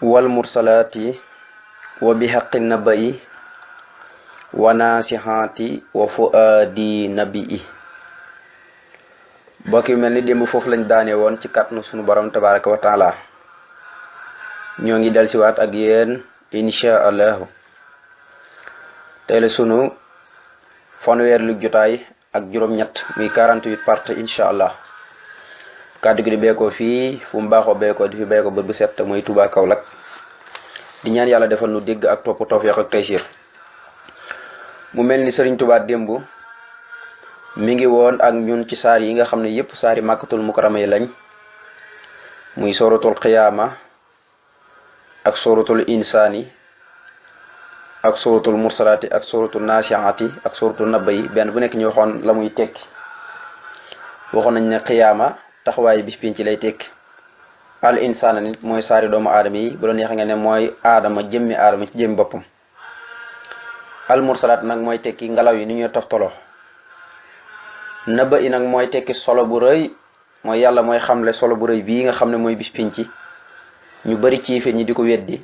wal mursalaati wa bi haqqi nabai wa naasihaati wa fuaadi nabii. bokk yu mel ni démb foofu lañ daane woon ci kàttanu sunu borom tabaraka wa taala. ñoo ngi del siwaat ak yéen insha allahu. tey la sunu fanweer lu jotaay ak juróom-ñett muy 48 parties insha allah. kàddu gi di beekoo fii fu mu baaxoo beekoo di fi beekoo bët bu set muy Touba Kaolack. di ñaan yàlla defal nu dégg ak topp tawfiq ak taysir. mu mel ni Sëriñ Touba démb mi ngi woon ak ñun ci saar yi nga xam ne yépp saari màkkatul mukarrama yi lañ, muy suratul qiyaama ak suratul insaani ak suratul mursalaati ak suratul naasiaati ak suratul naba yi. benn bu nekk ñu waxoon la muy tekki. waxoon nañ ne qiyaama taxawaayu bis pinci lay tekki. al insaana nit mooy saari doomu aadama yi, bu doon neex nga ne mooy aadama jëmmi aadama ci jëmmi boppam. al mursalaat nag mooy tekki ngelaw yi ni ñuy toftoloo. naba yi nag mooy tekki solo bu rëy, mooy yàlla mooy xamle solo bu rëy bii nga xam ne mooy bis pinci. ñu bari ci yéeféer ñi di ko weddi,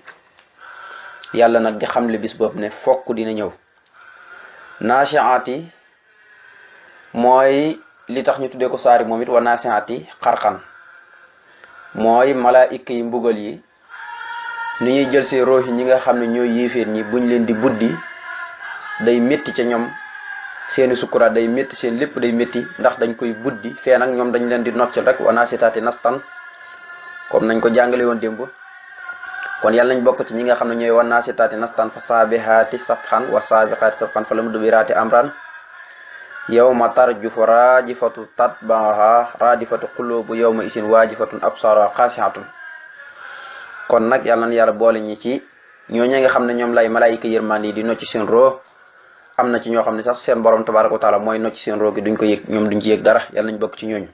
yàlla nag di xamle bis boobu ne fokk dina ñëw. naasiaati mooy li tax ñu tuddee ko saari moom it wa naasiaati xarxan mooy malaayika yi mbugal yi ni ñuy jël see roox yi ñi nga xam ne ñooy yéeféer ñi buñ leen di buddi day métti ca ñoom, seeni sukkuraat day métti, seen lépp day métti ndax dañ koy buddi. fee nag ñoom dañ leen di noccal rek wa naasitaati nastan comme nañ ko jàngale woon démb. kon yàlla nañ bokk ci ñi nga xam ne ñooy wa naasitaati nastan fa saabihaati sabxan wa saabiqaati sabxan fa lamudbiraati amran yawma tarjufu raajifatu tatbaaha raadifatu qulubu yawma isin waajifatun absaruha xaasiatun. kon nag yàlla na yàlla boole ñi ci ñooñu nga xam ne ñoom lay malaayika yërmande yi di nocc seen roo. am na ci ñoo xam ne sax seen borom tabaraka wa taala mooy nocc seen roo gi duñ ko yëg, ñoom duñ ci yëg dara. yàlla nañ bokk ci ñooñu.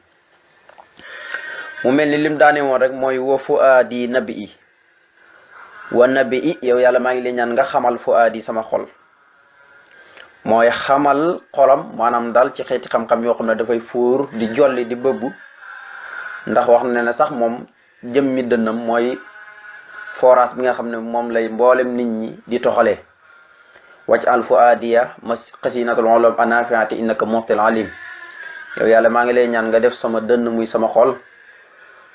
mu mel ni lim daane woon rek mooy wa fuaadi nabii wa nabii. yow yàlla maa ngi leen ñaan nga xamal fuaadi sama xol. mooy xamal xolam, maanaam daal ci xeeti xam-xam yoo xam ne dafay fuur di jolli di bëbbu. ndax wax na ne sax moom jëmmi dënnam mooy forage bi nga xam ne moom lay mboolem nit ñi di toxalee. wàcc al fuadiya xasinatul ulum anafiati innaka muhtil alim. yow yàlla maa ngi lay ñaan nga def sama dënn muy sama xol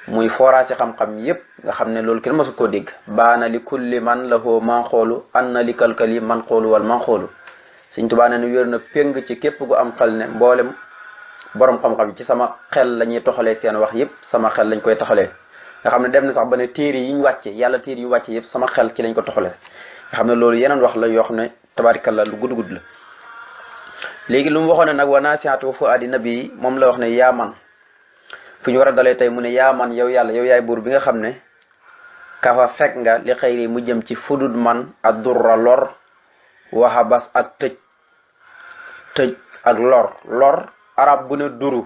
muy forage ci xam-xam yépp nga xam ne loolu kenn mësu koo dégg. baana li kulli man lahu man xoolu anna li kalkali man xoolu wal man xoolu. Sëñ Tuubaa ne wér na péng ci képp gu am xel ne mboolem borom xam-xam yi ci sama xel la ñuy toxalee seen wax yépp, sama xel lañ koy toxalee. nga xam ne dem na sax ba ne téere yi ñu wàcce yàlla téere yi wàcce yépp sama xel ci lañ ko toxalee. nga xam ne loolu yeneen wax la yoo xam ne tabaarikalla lu gudd la. léegi lu mu waxoon ne nag wa naasihaati wa fuaadi nabi moom la wax ne yaa man fu ñu war a dalee tey mu ne yaa man yow yàlla yow yaay buur bi nga xam ne kafa fekk nga li xëyri mu jëm ci fudud man ak durra lor waxabas ak tëj ak lor arab bu ne duru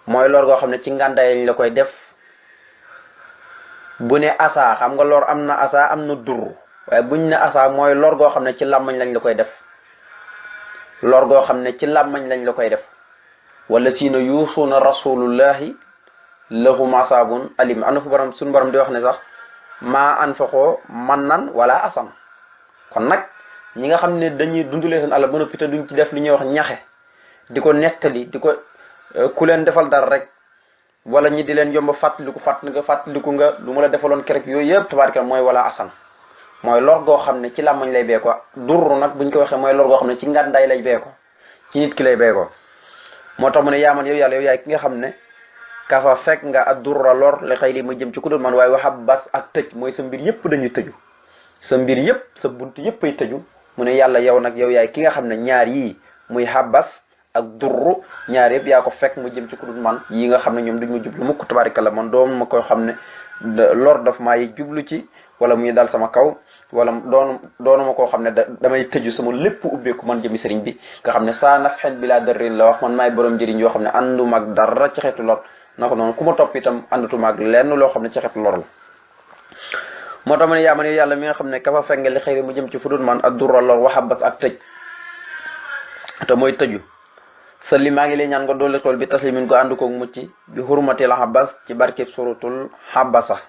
mooy lor goo xam ne ci ngàndaay lañ la koy def. bu ne asa xam nga lor am na asa am na dur, waaye buñ ne asa mooy lor goo xam ne ci làmmañ lañ la koy def. lor goo xam ne ci làmmañ lañ la koy def. wala siina yuusuuna rasulullahi lahum asaabun alim. am na fu borom suñu borom di wax ne sax maa anfaqoo man nan wala asan. kon nag ñi nga xam ne dañuy dundulee seen àll ba noppi te duñ ci def li ñuy wax ñaxe di ko nettali di ko ku leen defal dara rek wala ñi di leen yomba fàttaliku nga lu mu la defaloon kerek yooyu yëpp tabaaraka mooy wala asan. mooy lor goo xam ne ci làmmañ lay bee ko. dur nag buñ ko waxee mooy lor goo xam ne ci ngàndaay lay bee ko, ci nit ki lay bee ko. moo tax mu ne yaa man yow yàlla yow yaay ki nga xam ne kafa fekk nga ak durra lor li xëy li ma jëm ci ku dul man, waaye waxa bas ak tëj mooy sa mbir yëpp dañuy tëju. sa mbir yëpp sa bunt yëpp ay tëju. mu ne yàlla yow nag yow yaay ki nga xam ne ñaar yii muy xabas ak durru ñaar yëpp yaa ko fekk mu jëm ci ku dul man. yi nga xam ne ñoom duñ ma jublu mukk tabaarikalla man doon ma koy xam ne lor daf maay jublu ci wala muy dal sama kaw wala doonu ma koo xam ne damay tëju sama lépp ubbeeku man jëmi sëriñ bi nga xam ne saa naf xen bi laa darrin la wax man maay borom njëriñ yoo xam ne àndu mag dara ci xeetu lor. na ko noonu ku ma topp itam àndatu mag lenn loo xam ne ci xeetu lor la. moo tax ma ne yaa man yàlla mi nga xam ne kafa fenge li xëyri mu jëm ci fudul man ak durra lor waxabas ak tëj te mooy tëju. salli maa ngi lay ñaan nga dolli xool bi taslimin ko ànd koog mucc bi xurmatil xabas ci barkeb suratul xabasa.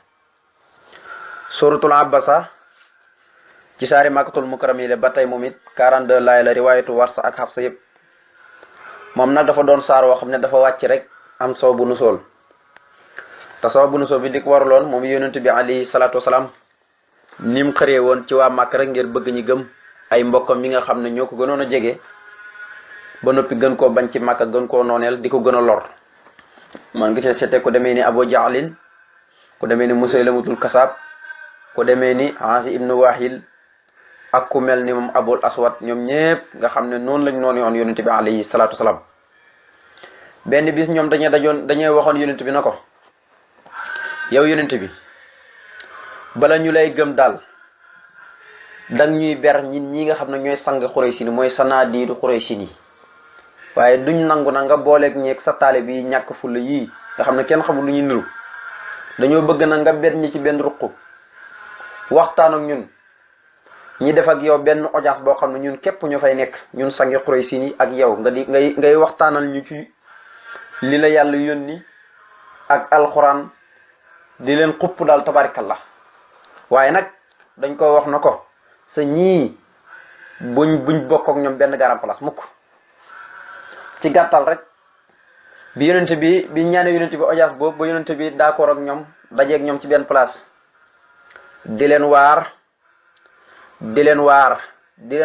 suratul abasa ci saari makkatul mukarram yi le ba tey moom it 42 laay la riwaayatu warsa ak xafsa yëpp moom nag dafa doon saar woo xam ne dafa wàcc rek am sababu nusool te sababu nusool bi di ko waraloon moom yonent bi alayhi salaatu wasalaam nim xëree woon ci waa màkk rek ngir bëgg ñi gëm ay mbokkam yi nga xam ne ñoo ko gënoon a jege ba noppi gën koo bañ ci màkk gën koo nooneel di ko gën a lor man nga see seete ku demee ni Abu Jahlin ku demee ni Musaylamatul Kasaab ku demee ni Aasi ibnu Wahil ak ku mel ni moom Abul Aswad ñoom ñépp nga xam ne noonu lañ noonu yoon yonent bi alayhi salaatu wasalaam benn bis ñoom dañuy waxoon yonent bi na ko yow yonent bi bala ñu lay gëm daal dang ñuy ber ñi nga xam ne ñooy sang Xuraysin mooy sanaadiidu Xuraysin yi waaye duñ nangu na nga booleeg ñeeg sa taale bi ñàkk fulla yii nga xam ne kenn xamul lu ñuy niru dañoo bëgg na nga bet ñi ci benn ruq waxtaan ak ñun ñi def ak yow benn audience boo xam ne ñun képp ñu fay nekk ñun sangi Xuraysin yi ak yow ngay waxtaanal ñu ci li la yàlla yónni ak alxuraan di leen xupp daal tabarakallah waaye nag dañ ko wax na ko sa ñii buñ bokk ak ñoom benn garam place mukk ci gàttal rek bi ñaane yonent bi audience boobu ba yonent bi d'accord ak ñoom dajeeg ñoom ci benn place di leen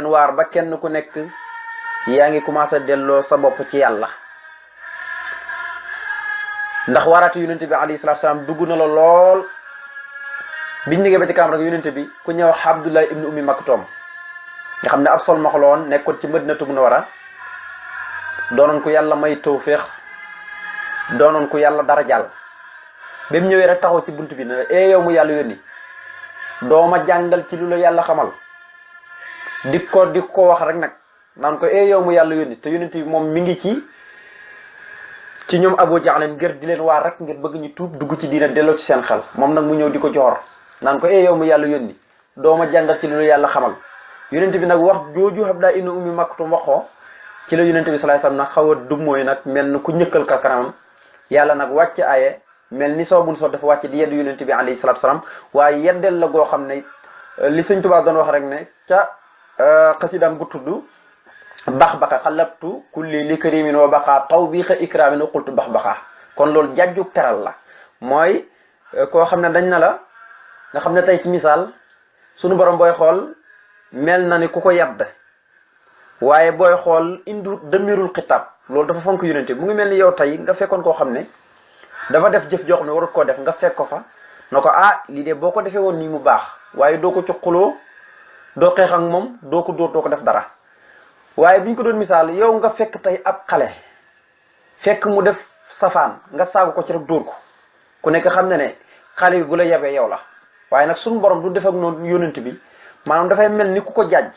waar ba kenn ku nekk yaa ngi commencé delloo sa bopp ci yàlla ndax waaraatu yonent bi alayhi salaatu salaam dugg na la lool biñ liggéey ba ci kanam rek yonent bi ku ñëw Abdullah ibnu Ummi Maktum nga xam ne ab sol maxloon nekkoon ci Madinatu Munawwara doonoon ko yàlla may tawféex doonoon ko yàlla darajaal ba mu ñëwee rek taxaw ci bunt bi ne yow mu yàlla yónni dooma jàngal ci lu la yàlla xamal di ko wax rek nag naan ko yow mu yàlla yónni te yonent bi moom mi ngi ci ñoom Abu Jahl ngir di leen waar rek ngir bëgg ñu tuub dugg ci diina delloo ci seen xel moom nag mu ñëw di ko joor naan ko yow mu yàlla yónni dooma jàngal ci lu la yàlla xamal yonent bi nag wax jooju Abdullah ibnu Ummi Maktum waxoo ci la yonent bi sallallahu alayhi wasallam nag xaw a dummóoy nag mel ni ku ñëkkal ka kanamam yàlla nag wàcc aaye mel ni soo dafa wàcc di yedd yonent bi alayhi salatu wasalam waaye yeddeel la goo xam ne li Sëñ Tuubaa doon wax rek ne ca xasidaam gu tudd bax baka xalabtu kulli li karimin wa baqa taw bi xa ikramin wa qultu bax baka kon loolu jàjjuk teral la mooy koo xam ne dañ na la nga xam ne tey ci misaal sunu borom booy xool mel na ni ku ko yedd waaye booy xool indu damirul xitaab loolu dafa fonk yonent mu ngi mel ni yow tey nga fekkoon koo xam ne dafa def jëf joo xam ne warut koo def nga fekk ko fa na ko lii de boo ko defee woon nii mu baax waaye doo ko cuquloo doo xeex ak moom doo ko dóor doo ko def dara waaye bi ñu ko doon misaal yow nga fekk tey ab xale fekk mu def safaan nga saagu ko ci rek dóor ko ku nekk xam ne xale bi bu la yebee yow la waaye nag suñu borom du def ak noonu yonent bi maanaam dafay mel ni ku ko jàjj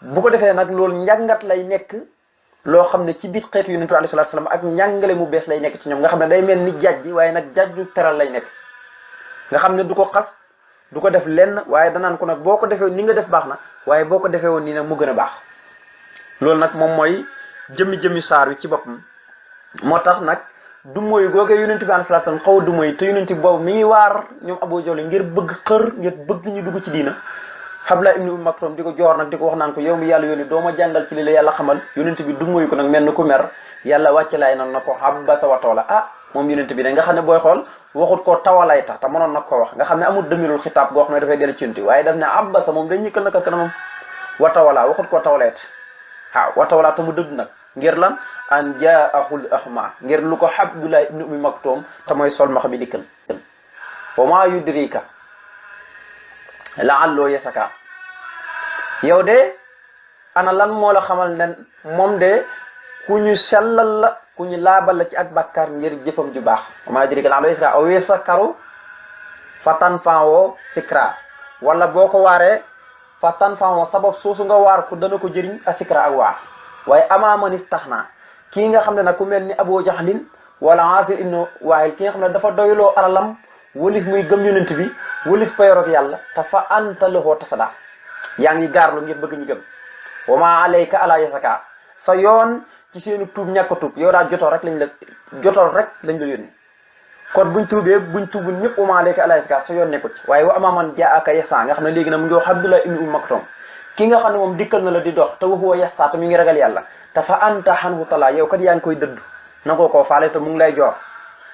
bu ko defee nag loolu njàngat lay nekk loo xam ne ci biir xeetu yonent bi alayhi salaatu salaam ak njàngale mu bees lay nekk ci ñoom nga xam ne day mel ni jàjj waaye nag jàjju teral lay nekk nga xam ne du ko xas du ko def lenn waaye danaan ko nag boo ko defee ni nga def baax na waaye boo ko defee woon nii nag mu gën a baax loolu nag moom mooy jëmmi saar wi ci boppam moo tax nag du mooy googee yonent bi alayhi salaatu salaam xaw a du mooy te yonent bi boobu mi ngi waar ñoom Abu Jahl ngir bëgg ñu dugg ci diina Abdullah ibnu Ummi Maktum di ko joor nag di ko wax naan ko yow mi yàlla yónni doo ma jàngal ci li la yàlla xamal yonent bi du mooy ko nag mel ni ku mer yàlla wàcce laay nan na ko abasa wa tawalla moom yonent bi ne nga xam ne booy xool waxut ko tawalayta te mënoon nag ko wax nga xam ne amul dëmirul xitaab goo xam ne dafay dellu ci yonent waaye daf ne abasa moom day ñëkkal naka kanamam wa tawalla waxut ko tawalayta wa tawalla te mu dëdd nag ngir lan an jaahul ahma ngir lu ko Abdullah ibnu Ummi Maktum te mooy sol max bi dikkal wa maa yudrika la'allahu yasaka yow de ana lan moo la xamal ne moom de ku ñu sellal la ku ñu laabal la ci ak bàkkaar ngir jëfam ju baax wa maa yudrika la'allahu yasaka aw yasakaru fatan fanwoo sikra wala boo ko waaree fatan fanwoo sabab soosu nga waar ko dana ko jëriñ a sikra ak waar waaye amaamanis tax naa kii nga xam ne nag ku mel ni Abu Jahlin wala Aasir ibnu Waa'il ki nga xam ne dafa doyloo alalam wëlif muy gëm yonent bi wëlif payorog yàlla te fa anta lahu tasada yaa ngi gaarlu ngir bëgg ñu gëm wa ma alayka ala yasaka sa yoon ci seenu tuub ñàkk a tuub yow daal jotool rek lañ la yónni kon buñ tuubul ñëpp umaaleeka alayka sa yoon nekkut waaye wa amaman jaaka yasa nga xam ne léegi nag mu ngi wax Abdullah ibn Umm Maktum ki nga xam ne moom dikkal na la di dox te waxuwa yasta te mi ngi ragal yàlla te fa anta xanhu talaa yow kat yaa ngi koy dëdd na koo faale te mu ngi lay joor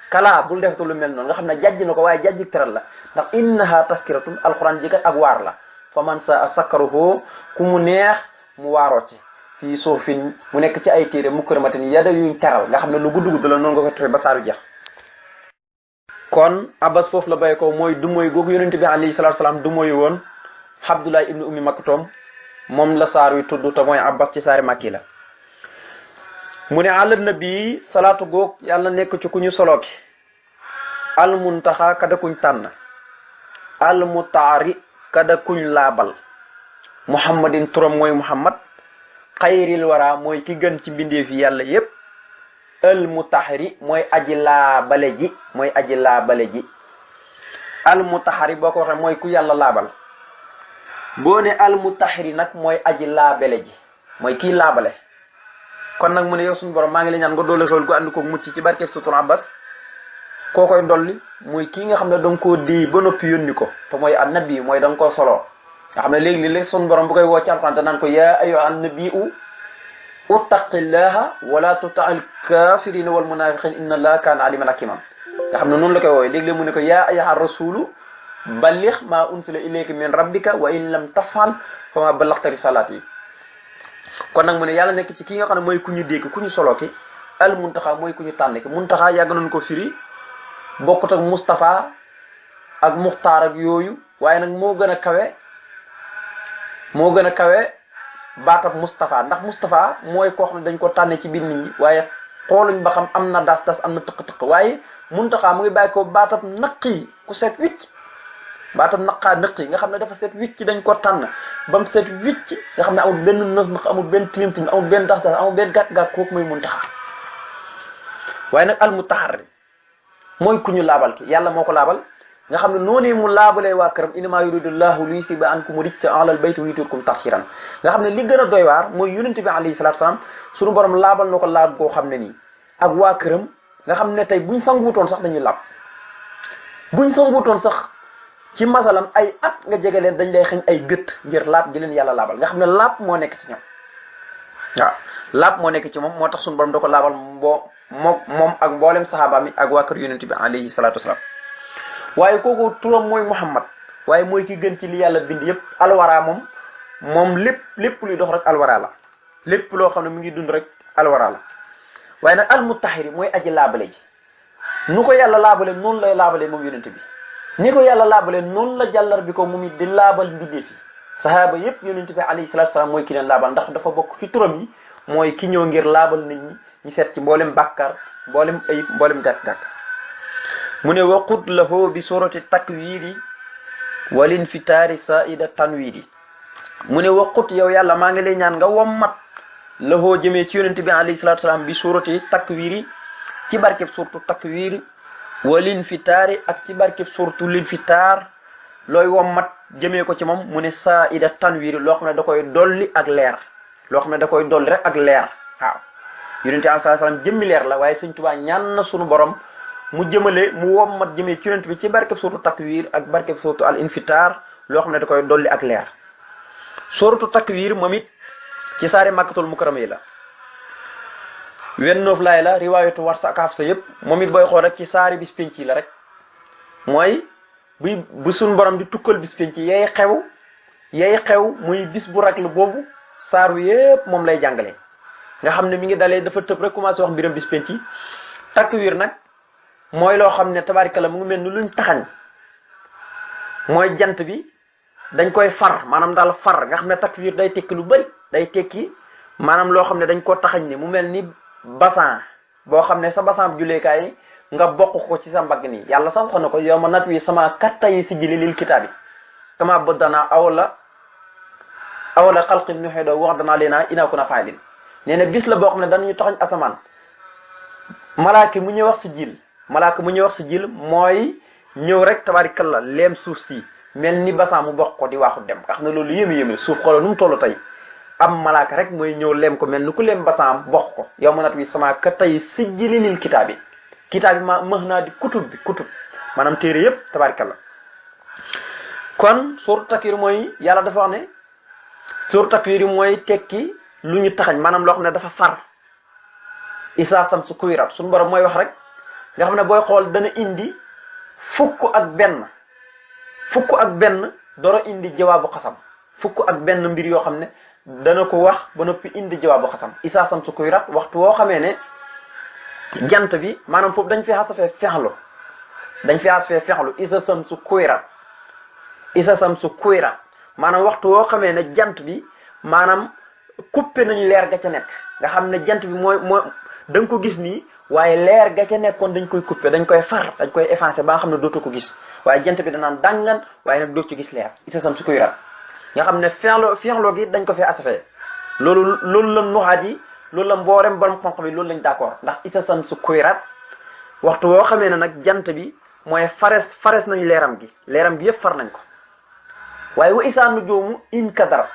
kalaa bul def te lu mel noonu nga xam ne jajj na ko waaye jajjik teral la ndax innaha taskiratun alquran ji kat ak waar la fa man sa sakkaruhu ku mu neex mu waaroo ci fii suufin mu nekk ci ay téere mukarramatin yada yuñ teral nga xam ne lu gudd la noonu nga ko toxee ba saaru jeex kon abbas foofu la bay ko mooy du mooy googu yonente bi alayhi salatu salaam du mooy woon Abdullah ibnu Ummi Maktum moom la saar wi tudd te mooy abbas ci saari Makki la mu ne àla nabi salaatu goog yàlla nekk ci ku ñu solooki almuntaxa kada kuñ tànn almutaari kada kuñ laabal muhammadin turam mooy muhammad xayril wara mooy ki gën ci mbindeef yi yàlla yépp almutahari mooy aji laabale ji almutahari boo ko waxee mooy ku yàlla laabal boo ne almutahari nag mooy aji laabale ji mooy kii laabale kon nag mu ne yow suñu borom maa ngi la ñaan nga doole sool gu ànd ko mucc ci barkeb sutur abbas koo koy dolli mooy kii nga xam ne danga koo déey ba noppi yónni ko te mooy annabi mooy da nga koo soloo nga xam ne léegi suñu borom bu koy woo ci alxuraan te naan ko yaa ayyuha annabiu uttaqillaha wala tuti'il kafirina wal munafiqin inna allaha kana aliman hakiman nga xam ne noonu la koy woowee léegi-léeg mu ne ko yaa ayyuha rasulu balligh ma unsila ilayka min rabbika wa in lam taf'al fa ma ballaghta risalati kon nag mu ne yàlla nekk ci ki nga xam ne mooy ku ñu dégg ku ñu solo ki al muntaxa mooy ku ñu tànn ki muntaxa yàgg nañu ko firi bokkut ak Moustapha ak Muxtaar ak yooyu waaye nag moo gën a kawe baatab Moustapha ndax Moustapha mooy koo xam ne dañ ko tànne ci biir nit ñi waaye xooluñ ba xam am na das am na tëq-tëq waaye muntaxa mu ngi bàyyi ko baatab naqi ku set wicc baatam naqaa nëqi nga xam ne dafa set wicc dañ ko tànn ba mu set wicc nga xam ne amul benn nëx amul benn tilim amul benn das amul benn gàkk-gàkk kooku mooy muntaxa waaye nag al mutahharri mooy ku ñu laabal ki yàlla moo ko laabal nga xam ne noonu mu laabalee waa këram innamaa yuridullahu liyuzhiba ankum rijsa ahlal bayti wa yutahhirakum tathhiran nga xam ne li gën a doy waar mooy yonent bi alayhi salaatu salaam suñu borom laabal na ko laab koo xam ne nii ak waa këram nga xam ne tey buñ sanguutoon sax dañuy laab buñ sanguutoon sax ci masalan ay at nga jege leen dañ lay xañ ay gët ngir laab gi leen yàlla laabal nga xam ne laab moo nekk ci ñoom waaw laab moo nekk ci moom moo tax suñu borom da ko laabal moom ak mboolem saxaaba mi ak waa kër yonent bi alayhi salaatu wasalaam waaye kooku turam mooy Muhammad waaye mooy ki gën ci li yàlla bind yëpp alwara moom lépp luy dox rek alwara la lépp loo xam ne mu ngi dund rek alwara la waaye nag almutahiri mooy aji laabale ji nu ko yàlla laabale noonu lay laabale moom yonent bi ni ko yàlla laabale noonu la jàllar bi ko moom it di laabal mbindeef yi sahaaba yëpp yonent bi alayhi salaatu wasalaam mooy ki leen laabal ndax dafa bokk ci turam yi mooy ki ñëw ngir laabal nit ñi ñu seet ci mboolem bàkkaar mboolem ayib mboolem gàkk-gàkk mu ne waqut lahu bi surati takwiri walin fi taari saida tanwiri mu ne waqut yow yàlla maa ngi lay ñaan nga wommat lahu jëmee ci yonent bi alayhi salatu wasalaam bi surati takwiri ci barkeb surtu takwiri walin fi taari ak ci barkeb surtu lin fi taar looy wommat jëmee ko ci moom mu ne saida tanwiri loo xam ne da koy dolli ak leer loo xam ne da koy dolli rek ak leer waaw yonent bi alayhi salaam jëmmi leer la waaye Sëñ Tuubaa ñaan na sunu borom mu wommat jëmee ci yonent bi ci barkeb suratu takwir ak barkeb suratu al infitar loo xam ne da koy dolli ak leer suratu takwir moom it ci saari Makkatul Mukarrama yi la 29 laay la riwaayatu Warsa ak Hafsa yëpp moom it booy xool rek ci saari bis penc yi la rek mooy bu suñ borom di tukkal bis penc yay xew muy bis bu raglu boobu saaru yëpp moom lay jàngale nga xam ne mi ngi dalee dafa tëb rek commencé wax mbiram bis penc takwir nag mooy loo xam ne tabaarikalla mu ngi mel ni luñ taxañ mooy jant bi dañ koy far maanaam daal far nga xam ne takwir day tekki lu bëri day tekki maanaam loo xam ne dañ koo taxañ ne mu mel ni basan boo xam ne sa basan bu julleekaay nga bokk ko ci sa mbagg nii yàlla sax wax na ko yow ma nat wi sama kattayi si jili lil kitaabi kama baddana awla xalqin nuxido wax danaa leena inaa ko na faylin nee na bis la boo xam ne dañuy taxañ asamaan malaaka mu ñëw wax si jil mooy ñëw rek tabaarikalla leem suuf si mel ni basan mu bokk ko di waaxu dem nga xam ne loolu yéeme suuf xoolal nu mu toll tey am malaaka rek mooy ñëw leem ko mel ni ku leem basan bokk ko yow ma nat wi sama ka tey sijjili lil kitaabi kitaab bi mëx naa di kutub maanaam téere yëpp tabaarkalla. kon suuratu takwir mooy yàlla dafa wax ne suuratu takwir mooy tekki lu ñu taxañ maanaam loo xam ne dafa far isaa samsu kuwirat suñu borom mooy wax rek nga xam ne booy xool dana indi fukk ak benn doro indi jawaabu xasam fukk ak benn mbir yoo xam ne dana ko wax ba noppi indi jawaabu xasam isaa samsu kuwirat waxtu woo xamee ne jant bi maanaam foofu dañ fi xasafee fexlu isa samsu kuwirat maanaam waxtu woo xamee ne jant bi maanaam coupé nañ leer ga ca nekk nga xam ne jant bi mooy da nga ko gis nii waaye leer ga ca nekkoon dañ koy coupé dañ koy far dañ koy effacé ba nga xam ne dootu ko gis waaye jant bi danaan dàngan waaye nag doo ci gis leer isa samsu kuwirat nga xam ne fexloo gi dañ ko fi asafee loolu la nuxaat yi loolu la mboolem borom xam-xam yi loolu lañ d'accord ndax isa samsu kuwirat waxtu woo xamee ne nag jant bi mooy fares nañ leeram gi yëpp far nañ ko waaye wa isaa nujoomu inkadarat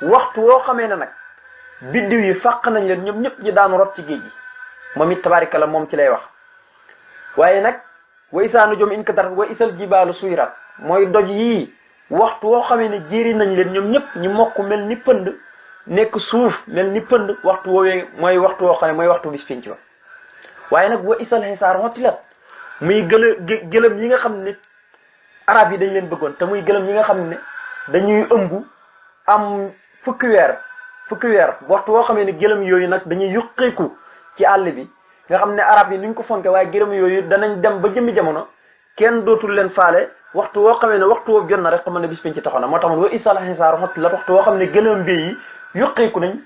waxtu woo xamee ne nag biddiw yi fàq nañ leen ñoom ñëpp ñi daanu rot ci géej gi moom it tabaarikalla moom ci lay wax waaye nag wa isaa nujoomu inkadarat wa isal jibaalu suyirat mooy doj yii waxtu woo xamee ne jéeri nañ leen ñoom ñëpp ñu mokk mel ni pënd nekk suuf mel ni pënd waxtu woowee mooy waxtu woo xam ne mooy waxtu bis pénc ba waaye nag wa isal xisaar xotilat muy gëlëm yi nga xam ne arab yi dañ leen bëggoon te muy gëlëm yi nga xam ne dañuy ëmb am fukki weer waxtu woo xamee ne gëlëm yooyu nag dañuy yuqeeku ci àll bi nga xam ne arab yi nuñ ko fonke waaye gëlëm yooyu danañ dem ba jëmmi jamono kenn dootul leen faale waxtu woo xamee ne waxtu woo jot na rek xam ne bis pénc ci taxaw na moo tax man wa isal xisaar xotilat waxtu woo xam ne gëlëm bi yi yuqeeku nañ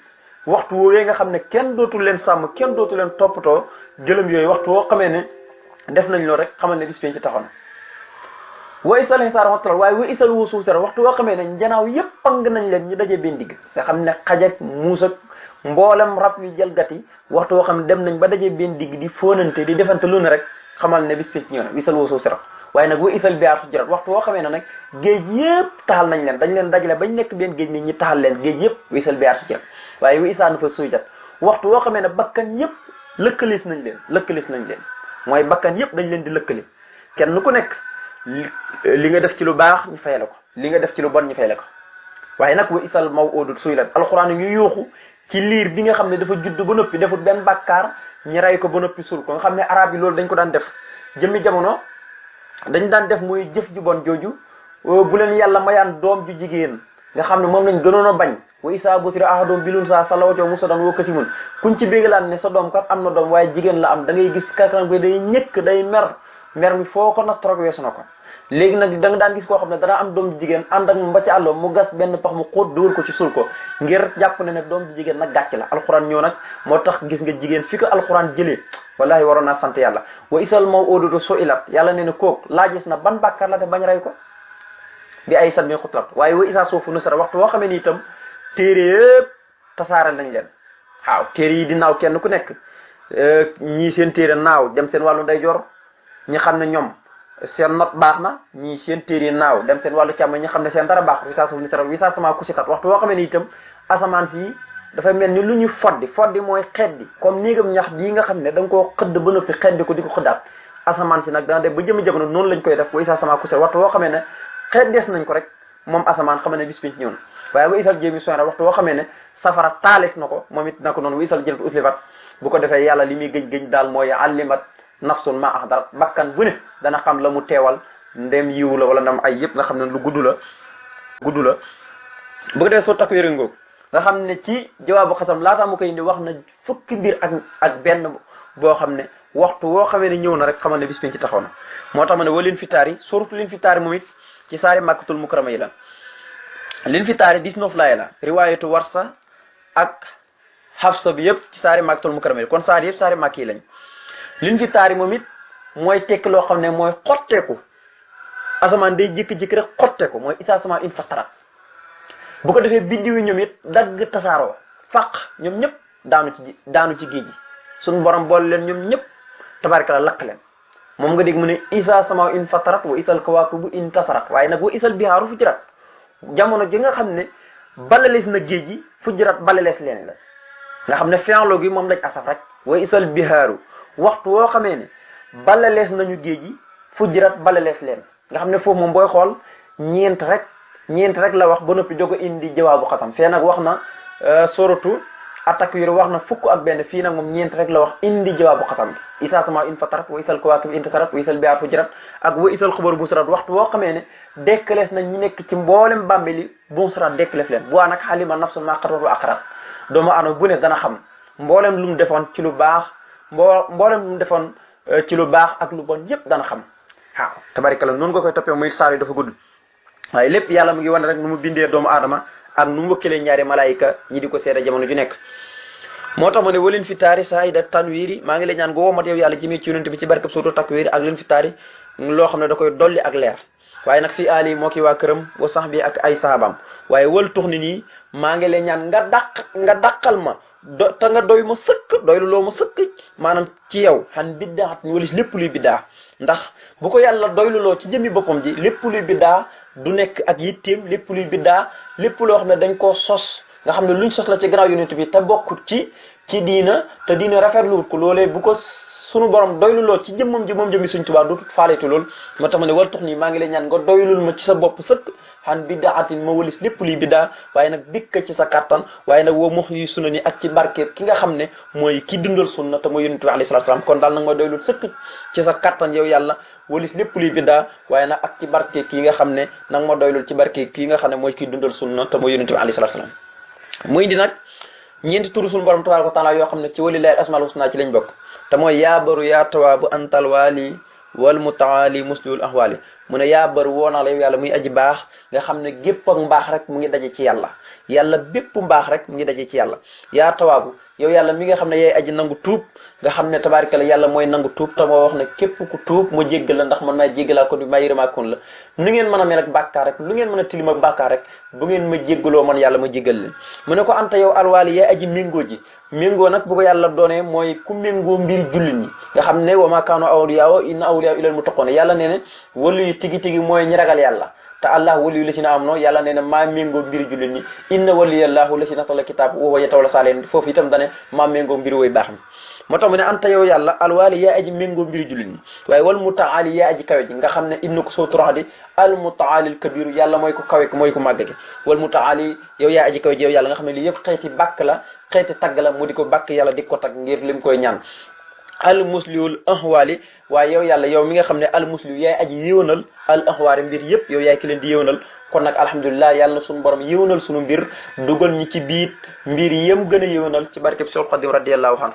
waxtu woowee nga xam ne kenn dootul leen sàmm kenn dootul leen toppatoo gëlëm yooyu waxtu woo xamee ne def nañ loolu rek xamal ne bis pénc ci taxaw na wa isal xisaar xotilat waaye wa isal wusuuf sera waxtu woo xamee ne njanaaw yëpp pang nañ leen ñu daje benn digg nga xam ne xaj ak muus ak mboolem rab yu jalgati waxtu woo xam ne dem nañ ba daje benn digg di fóonante di defante lu ne rek xamal ne bis pénc ñëw na wa isal wusuuf sera waaye nag wa isal bihaar sujjirat waxtu woo xamee ne nag géej yëpp taxal nañ leen dañ leen dajale bañ nekk benn géej ni ñi taxal leen géej yëpp wa isal bihaar sujjirat waaye wa isaa nufuusu suwijat waxtu woo xamee ne bakkan yëpp lëkkalis nañ leen mooy bakkan yëpp dañ leen di lëkkali kenn ku nekk li nga def ci lu baax ñu fay la ko li nga def ci lu bon ñu fay la ko waaye nag wa isal maw'udatu su'ilat alxuraan ngi yuuxu ci liir bi nga xam ne dafa judd ba noppi defut benn bàkkaar ñi rey ko ba noppi suul ko nga xam ne arab yi loolu dañ ko daan def jëmmi jamono dañ daan def muy jëf ju bon jooju bu leen yàlla mayaan doom ju jigéen nga xam ne moom lañ gënoon a bañ wa isaa busira ahaduhum bil unsaa zalla wajhuhu muswaddan wa huwa kasiimun kuñ ci béggalaan ne sa doom kat am na doom waaye jigéen la am da ngay gis kanam bi day ñëkk day mer mi foo ko natt rek weesu na ko léegi nag da nga daan gis koo xam ne dana am doom ji jigéen ànd ak moom ba ci àllo mu gas benn pax mu xóot dugal ko ci suul ko ngir jàpp ne nag doom ji jigéen nag gàcc la alxuraan ñëw nag moo tax gis nga jigéen fi ko alxuraan jëlee wallahi waroon naa sant yàlla wa isal maw'udatu su'ilat yàlla ne ne kooku laajis na ban bàkkaar la te bañ rey ko bi ay sat mi xutlat waaye wa isaa suufu nusira waxtu woo xamee ni itam téere yëpp tasaare nañ leen waaw téere yi di naaw kenn ku nekk ñii seen téere naaw dem seen wàllu ndeyjoor ñi xam ne ñoom seen not baax na ñii seen téere naaw dem seen wàllu càmm ñi xam ne seen dara baax wi saa suuf ni wi saa sama kusitat waxtu woo xamee ni itam asamaan si dafay mel ni lu ñu foddi mooy xeddi comme néegam ñax bii nga xam ne da nga koo xëdd ba noppi xeddi ko di ko xëddaat asamaan si nag dana dem ba jëmi jamono noonu lañ koy def wa isaa sama kusitat waxtu woo xamee ne xeddees nañ ko rek moom asamaan xam ne bis pénc ñëw na waaye wa isal jéemi soxna waxtu woo xamee ne safara taaleef na ko moom it na ko noonu wa isal jërat uslifat bu ko defee yàlla li muy gëj daal mooy allimat nafsun ma ahdarat bakkan bu ne dana xam la mu teewal ndem yiw la wala ndem ay yëpp nga xam ne lu gudd la bu ko defee soo takk wéri ngoog nga xam ne ci jawaabu xasam laataa mu koy indi wax na fukki mbir ak benn boo xam ne waxtu woo xamee ne ñëw na rek xamal ne bis pénc ci taxaw na moo tax ma ne wa leen fi taari surtout leen fi taari moom it ci saari màkkatul mukarrama yi la leen fi taari 19 laay la riwaayatu warsa ak xafsa bi yëpp ci saari màkkatul mukarrama yi kon saari yëpp saari màkk yi lañ leen fi taari moom it mooy tekki loo xam ne mooy xotteeku asamaan day jékki-jékki rek xotteeku mooy isaa sama in fatarat bu ko defee biddiw yi ñoom it dagg tasaaroo fàq ñoom ñëpp daanu ci géej gi suñu borom boole leen ñoom ñëpp tabaarkalla lakk leen moom nga dégg mu ne isa sama in fatarat wa isal kawaakibu in tasarat waaye nag wa isal bihaaru fujirat jamono ji nga xam ne balalees na géej gi fujirat balalees leen la nga xam ne fi'lu gi moom lañ asaf rek wa isal bihaaru waxtu woo xamee ne balalees nañu géej gi fujirat balalees leen nga xam ne foofu moom booy xool ñeent rek la wax ba noppi doog a indi jawaabu xasam fee nag wax na suratu at-takwir wax na fukk ak benn fii nag moom ñeent rek la wax indi jawaabu xasam gi isa sama in fatarat wa isal kawaakib intasarat wa isal bihaar fujirat ak wa isal xubar busarat waxtu woo xamee ne dekkalees na ñi nekk ci mboolem bàmmeli busarat dekkalees leen bu waa nag xalima nafsun maa qaddarat wa axarat doomu aadama bu ne dana xam mboolem lu mu defoon ci lu baax mboolem lu mu defoon ci lu baax ak lu bon yépp dana xam waaw tabarikalla noonu nga koy toppee muy saar yi dafa gudd waaye lépp yàlla mu ngi wane rek nu mu bindee doomu aadama ak nu mu wëkkalee ñaari malaayika ñi di ko seede jamono ju nekk moo tax mu ne walin fi taari saayida tanwiiri maa ngi lay ñaan nga womat yow yàlla jëmee ci yonent bi ci barkab suratu takwiir ak leen fi taari loo xam ne da koy dolli ak leer waaye nag fii ali moo ki waa këram wa sax bi ak ay sahabam waaye wal tux ni nii maa ngi lay ñaan nga dàqal ma te nga doy ma sëkk doylu loo ma sëkk maanaam ci yow xan biddaa walis lépp luy biddaa ndax bu ko yàlla doyluloo ci jëmmi boppam ji lépp luy biddaa du nekk ak yitteem lépp luy biddaa lépp loo xam ne dañ koo sos nga xam ne luñ sos la ci gannaaw yonent bi te bokkut ci diina te diina rafetluwut ko loolee bu ko sunu borom doyluloo ci jëmmam ji moom jëmmi suñ Tuubaa du faaleetu lool moo tax ma ne wal tux nii maa ngi lay ñaan nga doylul ma ci sa bopp sëkk xan biddaatin ma walis lépp luy biddaa waaye nag bikka ci sa kattan waaye nag woo mox yu sunna ni ak ci barke ki nga xam ne mooy ki dundal sunna te mooy yonent bi alayhi salaatu salaam kon daal nag ma doylul sëkk ci sa kattan yow yàlla walis lépp luy biddaa waaye nag ak ci barke kii nga xam ne nag ma doylul ci barke kii nga xam ne mooy ki dundal sunna te mooy yonent bi alayhi salaatu salaam muy di nag ñeenti turu suñu borom tabaaraka wa taala yoo xam ne ci walillahi al-asmaul husna ci lañ bokk te mooy yaa baru yaa tawaabu antal waali wal mutaali muslihul ahwaali mu ne yaa baru woo naa la yow yàlla muy aji baax nga xam ne gépp ak mbaax rek mu ngi daje ci yàlla bépp mbaax rek mu ngi daje ci yàlla yaa tawaabu yow yàlla mi nga xam ne yaay aji nangu tuub nga xam ne tabaarikalla yàlla mooy nangu tuub te moo wax ne képp ku tuub ma jéggal la ndax man maay jéggalaa ko di maa yërëmaa kon la nu ngeen mën a mel ak bàkkaar rek lu ngeen mën a tilim ak bàkkaar rek bu ngeen ma jéggaloo man yàlla ma jéggal leen mu ne ko anta yow alwaali yaay aji méngoo ji méngoo nag bu ko yàlla doonee mooy ku méngoo mbir jullit ñi nga xam ne wa maa kaanu awliyaa inna awliyaa illal muttaquun yàlla nee ne walu yu tigi mooy ñi ragal yàlla te allah waliyu la si na am no yàlla nee na maa méngoo mbiri jullit ñi inna waliyallahu la si natala kitaab wa huwa yatawalla saalihiin foofu itam dane maa méngoo mbiri woy baax mi moo tax mu ne anta yow yàlla alwaali yaa aji méngoo mbiri jullit ñi waaye wal mutaali yaa aji kawe ji nga xam ne ibnu ko soo turaxdi al mutaalil kabiru yàlla mooy ko kawe ki mooy ko màgg gi wal mutaali yow yaa aji kawe ji yow yàlla nga xam ne lii yëpp xeeti bàkk la xeeti tagg la mu di ko bàkk yàlla di ko tagg ngir lim koy ñaan al musliul ahwaali waaye yow yàlla yow mi nga xam ne al musliu yaay aji yéwénal al ahwaali mbir yëpp yow yaay ki leen di yéwénal kon nag alhamdulilah yàlla na suñu borom yéwénal suñu mbir dugal ñi ci biit mbir yëm gën a yéwénal ci barkeb Seex Xaadim radiyallahu anhu